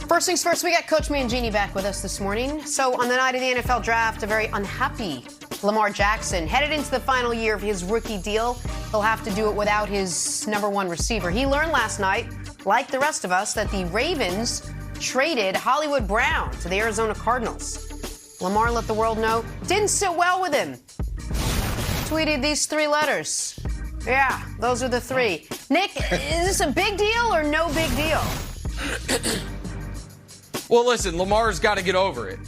First things first, we got Coach Mangini back with us this morning. So on the night of the NFL draft, a very unhappy Lamar Jackson headed into the final year of his rookie deal. He'll have to do it without his number one receiver. He learned last night, like the rest of us, that the Ravens traded Hollywood Brown to the Arizona Cardinals. Lamar let the world know didn't sit well with him. Tweeted these 3 letters. Yeah, those are the 3. Nick, is this a big deal or no big deal? Well, listen, Lamar's got to get over it.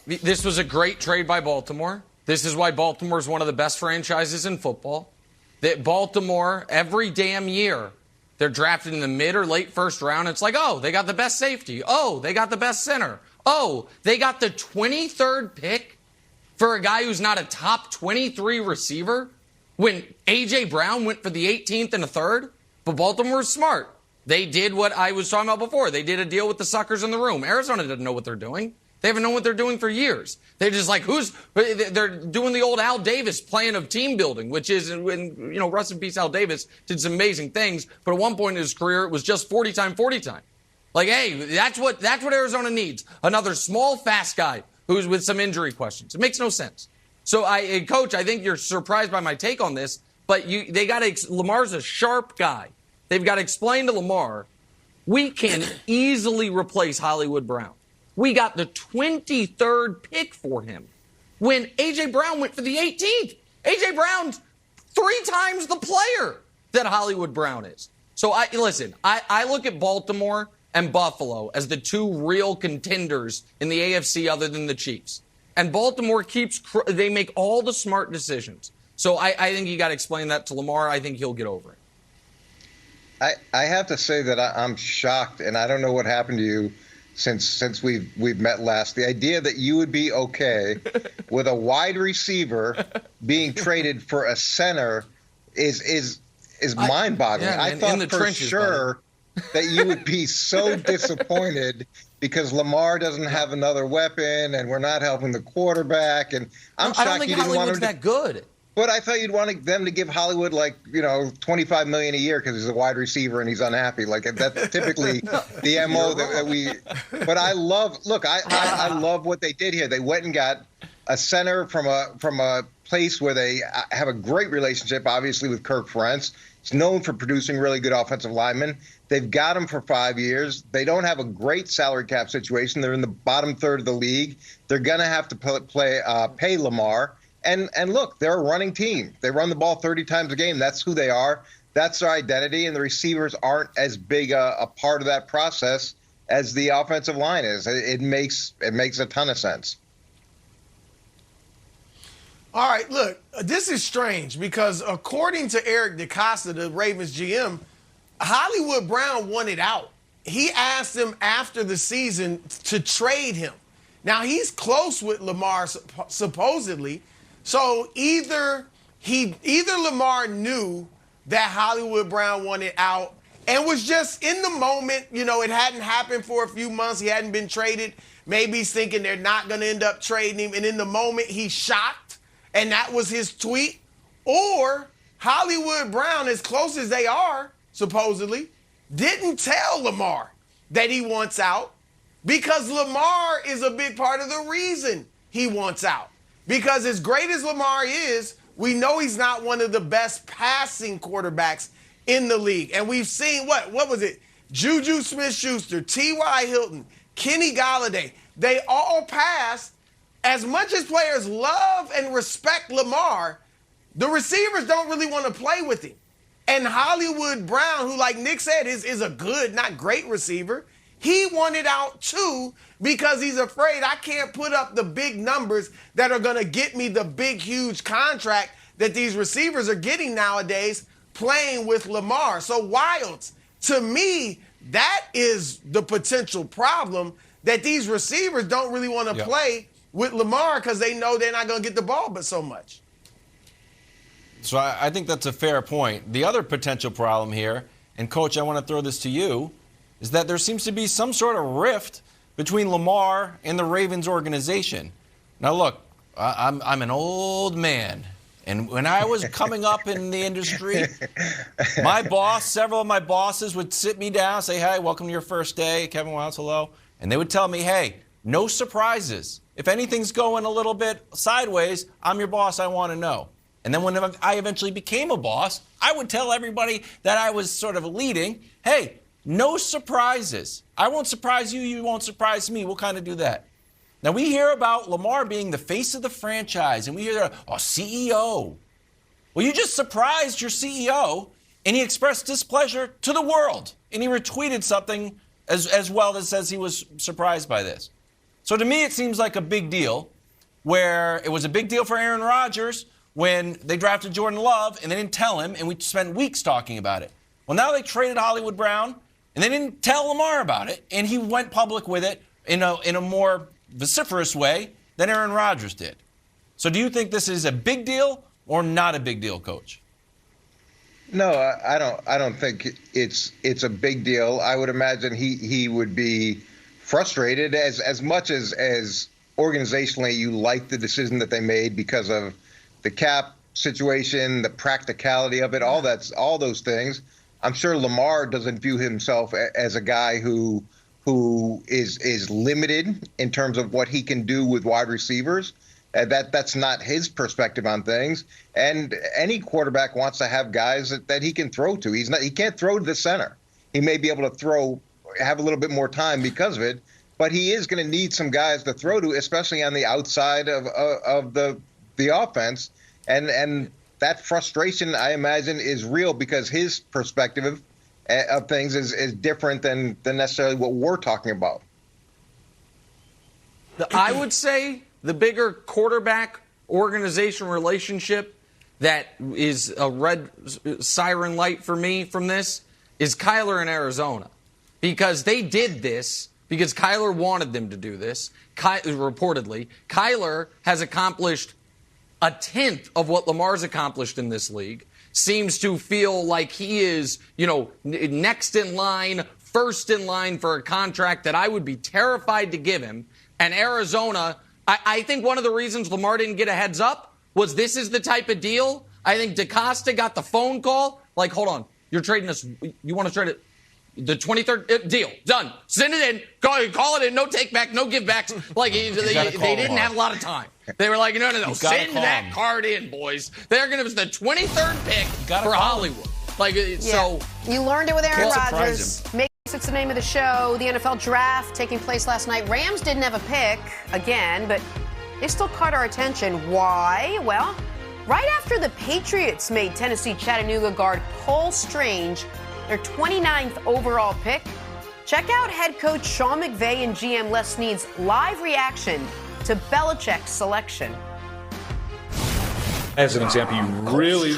This was a great trade by Baltimore. This is why Baltimore is one of the best franchises in football. That Baltimore, every damn year, they're drafted in the mid or late first round. It's like, oh, they got the best safety. Oh, they got the best center. Oh, they got the 23rd pick for a guy who's not a top 23 receiver when A.J. Brown went for the 18th and a third. But Baltimore's smart. They did what I was talking about before. They did a deal with the suckers in the room. Arizona doesn't know what they're doing. They haven't known what they're doing for years. They're just like, they're doing the old Al Davis plan of team building, which is, when, rest in peace, Al Davis did some amazing things. But at one point in his career, it was just 40 time. Like, hey, that's what Arizona needs. Another small, fast guy who's with some injury questions. It makes no sense. So, Coach, I think you're surprised by my take on this, but Lamar's a sharp guy. They've got to explain to Lamar, we can easily replace Hollywood Brown. We got the 23rd pick for him when A.J. Brown went for the 18th. A.J. Brown's 3 times the player that Hollywood Brown is. So, I look at Baltimore and Buffalo as the 2 real contenders in the AFC other than the Chiefs. And Baltimore they make all the smart decisions. So I think you got to explain that to Lamar. I think he'll get over it. I have to say that I'm shocked, and I don't know what happened to you since we've met last. The idea that you would be okay with a wide receiver being traded for a center is mind-boggling. Yeah, I thought for sure that you would be so disappointed because Lamar doesn't have another weapon, and we're not helping the quarterback. And I'm shocked I don't think Hollywood's that good. But I thought you'd want them to give Hollywood $25 million a year because he's a wide receiver and he's unhappy. Like that's typically the MO that we. But I love what they did here. They went and got a center from a place where they have a great relationship, obviously with Kirk Ferentz. He's known for producing really good offensive linemen. They've got him for 5 years. They don't have a great salary cap situation. They're in the bottom third of the league. They're gonna have to pay Lamar. And look, they're a running team. They run the ball 30 times a game. That's who they are. That's their identity. And the receivers aren't as big a part of that process as the offensive line is. It makes a ton of sense. All right, look, this is strange because according to Eric DeCosta, the Ravens GM, Hollywood Brown wanted out. He asked them after the season to trade him. Now, he's close with Lamar, supposedly. So either Lamar knew that Hollywood Brown wanted out and was just in the moment, it hadn't happened for a few months. He hadn't been traded. Maybe he's thinking they're not going to end up trading him. And in the moment, he's shocked. And that was his tweet. Or Hollywood Brown, as close as they are, supposedly, didn't tell Lamar that he wants out because Lamar is a big part of the reason he wants out. Because as great as Lamar is, we know he's not one of the best passing quarterbacks in the league. And we've seen, what was it? Juju Smith-Schuster, T.Y. Hilton, Kenny Golladay. They all passed. As much as players love and respect Lamar, the receivers don't really want to play with him. And Hollywood Brown, who, like Nick said, is a good, not great receiver, he wanted out too because he's afraid I can't put up the big numbers that are going to get me the big, huge contract that these receivers are getting nowadays playing with Lamar. So, Wilds, to me, that is the potential problem, that these receivers don't really want to play with Lamar because they know they're not going to get the ball but so much. So I think that's a fair point. The other potential problem here, and Coach, I want to throw this to you, is that there seems to be some sort of rift between Lamar and the Ravens organization. Now, look, I'm an old man, And when I was coming up in the industry, several of my bosses would sit me down, say, hey, welcome to your first day. Kevin Wildes, hello. And they would tell me, hey, no surprises. If anything's going a little bit sideways, I'm your boss, I want to know. And then when I eventually became a boss, I would tell everybody that I was sort of leading, hey, no surprises. I won't surprise you, you won't surprise me. We'll kind of do that. Now, we hear about Lamar being the face of the franchise, and we hear, CEO. Well, you just surprised your CEO, and he expressed displeasure to the world. And he retweeted something as well that says he was surprised by this. So to me, it seems like a big deal, where it was a big deal for Aaron Rodgers when they drafted Jordan Love, and they didn't tell him, and we spent weeks talking about it. Well, now they traded Hollywood Brown, and they didn't tell Lamar about it, and he went public with it in a more vociferous way than Aaron Rodgers did. So do you think this is a big deal or not a big deal, Coach? No, I don't think it's a big deal. I would imagine he would be frustrated as much as organizationally you like the decision that they made because of the cap situation, the practicality of it, all those things. I'm sure Lamar doesn't view himself as a guy who is limited in terms of what he can do with wide receivers. That's not his perspective on things. And any quarterback wants to have guys that he can throw to. He can't throw to the center. He may be able to have a little bit more time because of it, but he is going to need some guys to throw to, especially on the outside of the offense. And that frustration, I imagine, is real because his perspective of things is different than necessarily what we're talking about. I would say the bigger quarterback organization relationship that is a red siren light for me from this is Kyler in Arizona. Because they did this because Kyler wanted them to do this, reportedly. Kyler has accomplished a tenth of what Lamar's accomplished in this league. Seems to feel like he is, next in line, first in line for a contract that I would be terrified to give him. And Arizona, I think one of the reasons Lamar didn't get a heads up was this is the type of deal. I think DaCosta got the phone call. Like, hold on, you're trading us. You want to trade it? The 23rd deal, done. Send it in. Call it in. No take back, no give backs. Like they didn't have a lot of time. They were like, no. Send that card in, boys. They're going to be the 23rd pick for Hollywood. So you learned it with Aaron Rodgers. Makes it's the name of the show. The NFL draft taking place last night. Rams didn't have a pick again, but they still caught our attention. Why? Well, right after the Patriots made Tennessee Chattanooga guard Cole Strange their 29th overall pick. Check out head coach Sean McVay and GM Les Snead's live reaction to Belichick's selection. As an example, you really